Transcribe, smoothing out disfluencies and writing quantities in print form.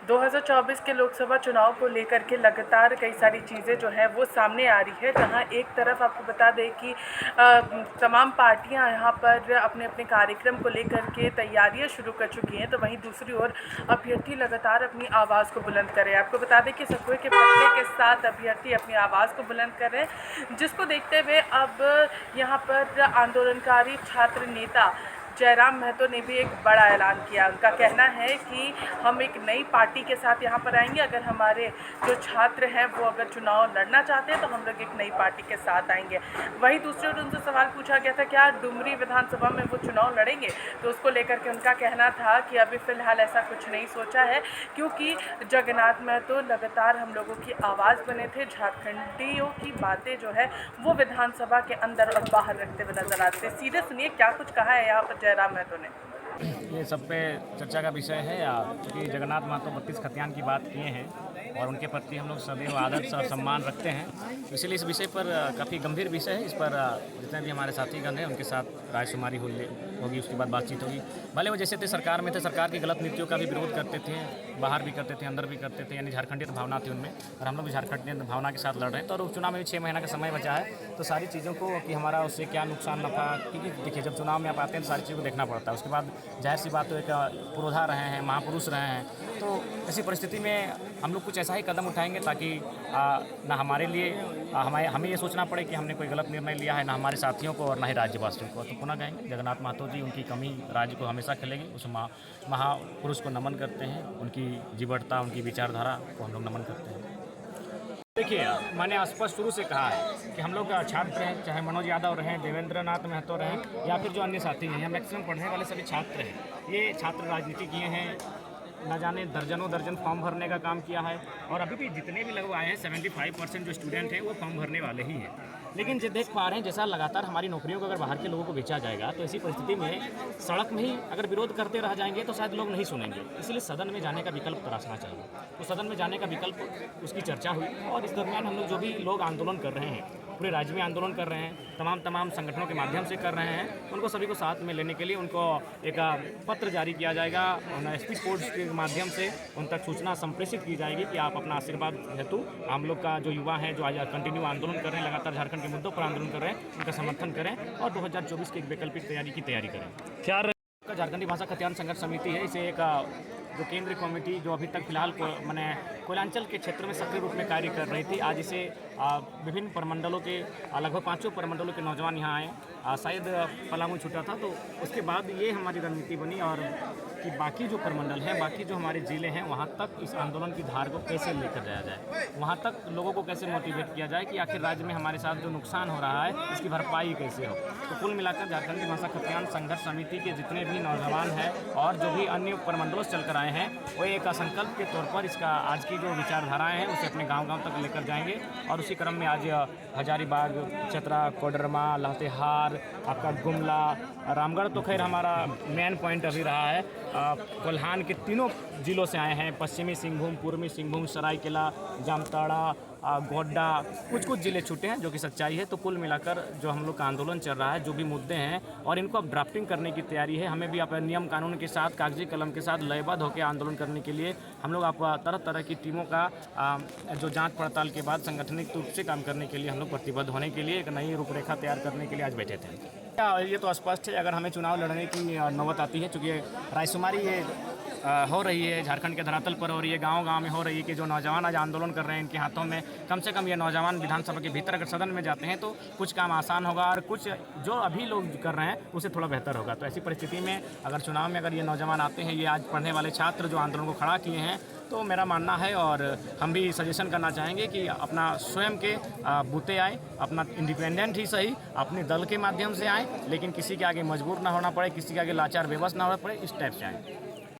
2024 के लोकसभा चुनाव को लेकर के लगातार कई सारी चीज़ें जो है वो सामने आ रही है। जहां एक तरफ आपको बता दें कि तमाम पार्टियां यहां पर अपने अपने कार्यक्रम को लेकर के तैयारियां शुरू कर चुकी हैं, तो वहीं दूसरी ओर अभ्यर्थी लगातार अपनी आवाज़ को बुलंद कर रहे हैं। आपको बता दें कि सकुए के पत्ते के साथ अभ्यर्थी अपनी आवाज़ को बुलंद कर रहे हैं, जिसको देखते हुए अब यहाँ पर आंदोलनकारी छात्र नेता जयराम महतो ने भी एक बड़ा ऐलान किया। उनका कहना है कि हम एक नई पार्टी के साथ यहाँ पर आएंगे। अगर हमारे जो छात्र हैं वो अगर चुनाव लड़ना चाहते हैं तो हम लोग एक नई पार्टी के साथ आएंगे। वहीं दूसरी ओर उनसे सवाल पूछा गया था क्या डुमरी विधानसभा में वो चुनाव लड़ेंगे, तो उसको लेकर के उनका कहना था कि अभी फ़िलहाल ऐसा कुछ नहीं सोचा है, क्योंकि जगन्नाथ महतो लगातार हम लोगों की आवाज़ बने थे। झारखंडियों की बातें जो है वो विधानसभा के अंदर और बाहर रखते हुए नजर आते। सीधे सुनिए क्या कुछ कहा है यहाँ पर जयराम महतो ने। ये सब पे चर्चा का विषय है, क्योंकि जगन्नाथ महतो 32 खतियान की बात किए हैं और उनके प्रति हम लोग सदैव आदर और सम्मान रखते हैं। इसलिए इस विषय पर काफ़ी गंभीर विषय है। इस पर जितने भी हमारे साथीगण हैं उनके साथ रायशुमारी होगी, उसके बाद बातचीत होगी। भले वो जैसे थे सरकार में थे, सरकार की गलत नीतियों का भी विरोध करते थे, बाहर भी करते थे, अंदर भी करते थे, यानी झारखंडियत भावना थी उनमें, और हम लोग भी झारखंडियत भावना के साथ लड़ रहे हैं। तो और उपचुनाव में भी 6 महीना का समय बचा है, तो सारी चीज़ों को कि हमारा उससे क्या नुकसान नफा, क्योंकि देखिए जब चुनाव में आप आते हैं तो सारी चीज़ों को देखना पड़ता है। उसके बाद जाहिर सी बात तो एक पुरोधा रहे हैं, महापुरुष रहे हैं, तो ऐसी परिस्थिति में हम लोग कुछ ऐसा ही कदम उठाएंगे ताकि ना हमारे लिए हमें ये सोचना पड़े कि हमने कोई गलत निर्णय लिया है, ना हमारे साथियों को और ना ही राज्यवासियों को। तो पुनः कहेंगे जगन्नाथ महतो जी, उनकी कमी राज्य को हमेशा खिलेगी। उस महापुरुष को नमन करते हैं, उनकी जीवटता, उनकी विचारधारा को हम लोग नमन करते हैं। देखिए, मैंने स्पष्ट शुरू से कहा है कि हम लोग छात्र हैं, चाहे मनोज यादव रहें, देवेंद्र नाथ महतो रहें, या फिर जो अन्य साथी हैं, या मैक्सिमम पढ़ने वाले सभी छात्र हैं। ये छात्र राजनीति किए हैं, न जाने दर्जन फॉर्म भरने का काम किया है, और अभी भी जितने भी लोग आए हैं 75% जो स्टूडेंट हैं वो फॉर्म भरने वाले ही हैं। लेकिन जो देख पा रहे हैं जैसा लगातार हमारी नौकरियों को अगर बाहर के लोगों को बेचा जाएगा, तो ऐसी परिस्थिति में सड़क में ही अगर विरोध करते रह जाएंगे तो शायद लोग नहीं सुनेंगे। इसलिए सदन में जाने का विकल्प तलाशना चाहिए। तो सदन में जाने का विकल्प, उसकी चर्चा हुई, और इस दरमियान हम लोग जो भी लोग आंदोलन कर रहे हैं, पूरे राज्य में आंदोलन कर रहे हैं, तमाम संगठनों के माध्यम से कर रहे हैं, उनको सभी को साथ में लेने के लिए उनको एक पत्र जारी किया जाएगा, एसपी कोर्ट्स के माध्यम से उन तक सूचना संप्रेषित की जाएगी कि आप अपना आशीर्वाद हेतु हम लोग का जो युवा हैं, जो आज कंटिन्यू आंदोलन कर रहे हैं, लगातार झारखंड के मुद्दों पर आंदोलन कर रहे हैं, उनका समर्थन करें और 2024 की एक वैकल्पिक तैयारी करें। क्या झारखंडी भाषा खतियान संघर्ष समिति है, इसे एक जो केंद्रीय कमेटी जो अभी तक फिलहाल कोयलांचल के क्षेत्र में सक्रिय रूप में कार्य कर रही थी, आज इसे विभिन्न प्रमंडलों के लगभग 5 प्रमंडलों के नौजवान यहाँ आए। शायद पलामू छूटा था, तो उसके बाद ये हमारी रणनीति बनी, और कि बाकी जो प्रमंडल हैं, बाकी जो हमारे ज़िले हैं, वहाँ तक इस आंदोलन की धार को कैसे लेकर जाया जाए, वहाँ तक लोगों को कैसे मोटिवेट किया जाए कि आखिर राज्य में हमारे साथ जो नुकसान हो रहा है इसकी भरपाई कैसे हो। तो कुल मिलाकर झारखंडी भाषा खतियान संघर्ष समिति के जितने भी नौजवान हैं और जो भी अन्य प्रमंडलों से चलकर आए हैं, वो एक संकल्प के तौर पर इसका आज की जो विचारधाराएँ हैं उसे अपने गाँव तक लेकर जाएंगे। और उसी क्रम में आज हजारीबाग, चतरा, कोडरमा, लातेहार, आपका गुमला, रामगढ़ तो खैर हमारा मेन पॉइंट अभी रहा है। कोल्हान के तीनों जिलों से आए हैं, पश्चिमी सिंहभूम, पूर्वी सिंहभूम, सरायकेला, जामताड़ा, गोड्डा, कुछ जिले छूटे हैं, जो कि सच्चाई है। तो कुल मिलाकर जो हम लोग का आंदोलन चल रहा है, जो भी मुद्दे हैं, और इनको अब ड्राफ्टिंग करने की तैयारी है। हमें भी अपने नियम कानून के साथ, कागजी कलम के साथ लयबद्ध होकर आंदोलन करने के लिए हम लोग आप तरह तरह की टीमों का जो जांच पड़ताल के बाद संगठनिक रूप से काम करने के लिए हम लोग प्रतिबद्ध होने के लिए एक नई रूपरेखा तैयार करने के लिए आज बैठे थे। ये तो स्पष्ट है, अगर हमें चुनाव लड़ने की नौबत आती है, चूँकि रायशुमारी ये हो रही है, झारखंड के धरातल पर हो रही है, गांव में हो रही है, कि जो नौजवान आज आंदोलन कर रहे हैं, इनके हाथों में कम से कम ये नौजवान विधानसभा के भीतर अगर सदन में जाते हैं तो कुछ काम आसान होगा, और कुछ जो अभी लोग कर रहे हैं उसे थोड़ा बेहतर होगा। तो ऐसी परिस्थिति में अगर चुनाव में अगर ये नौजवान आते हैं, ये आज पढ़ने वाले छात्र जो आंदोलन को खड़ा किए हैं, तो मेरा मानना है, और हम भी सजेशन करना चाहेंगे कि अपना स्वयं के बूते आए, अपना इंडिपेंडेंट ही सही, अपने दल के माध्यम से आए, लेकिन किसी के आगे मजबूर ना होना पड़े, किसी के आगे लाचार बेबस ना होना पड़े, इस टाइप से आए।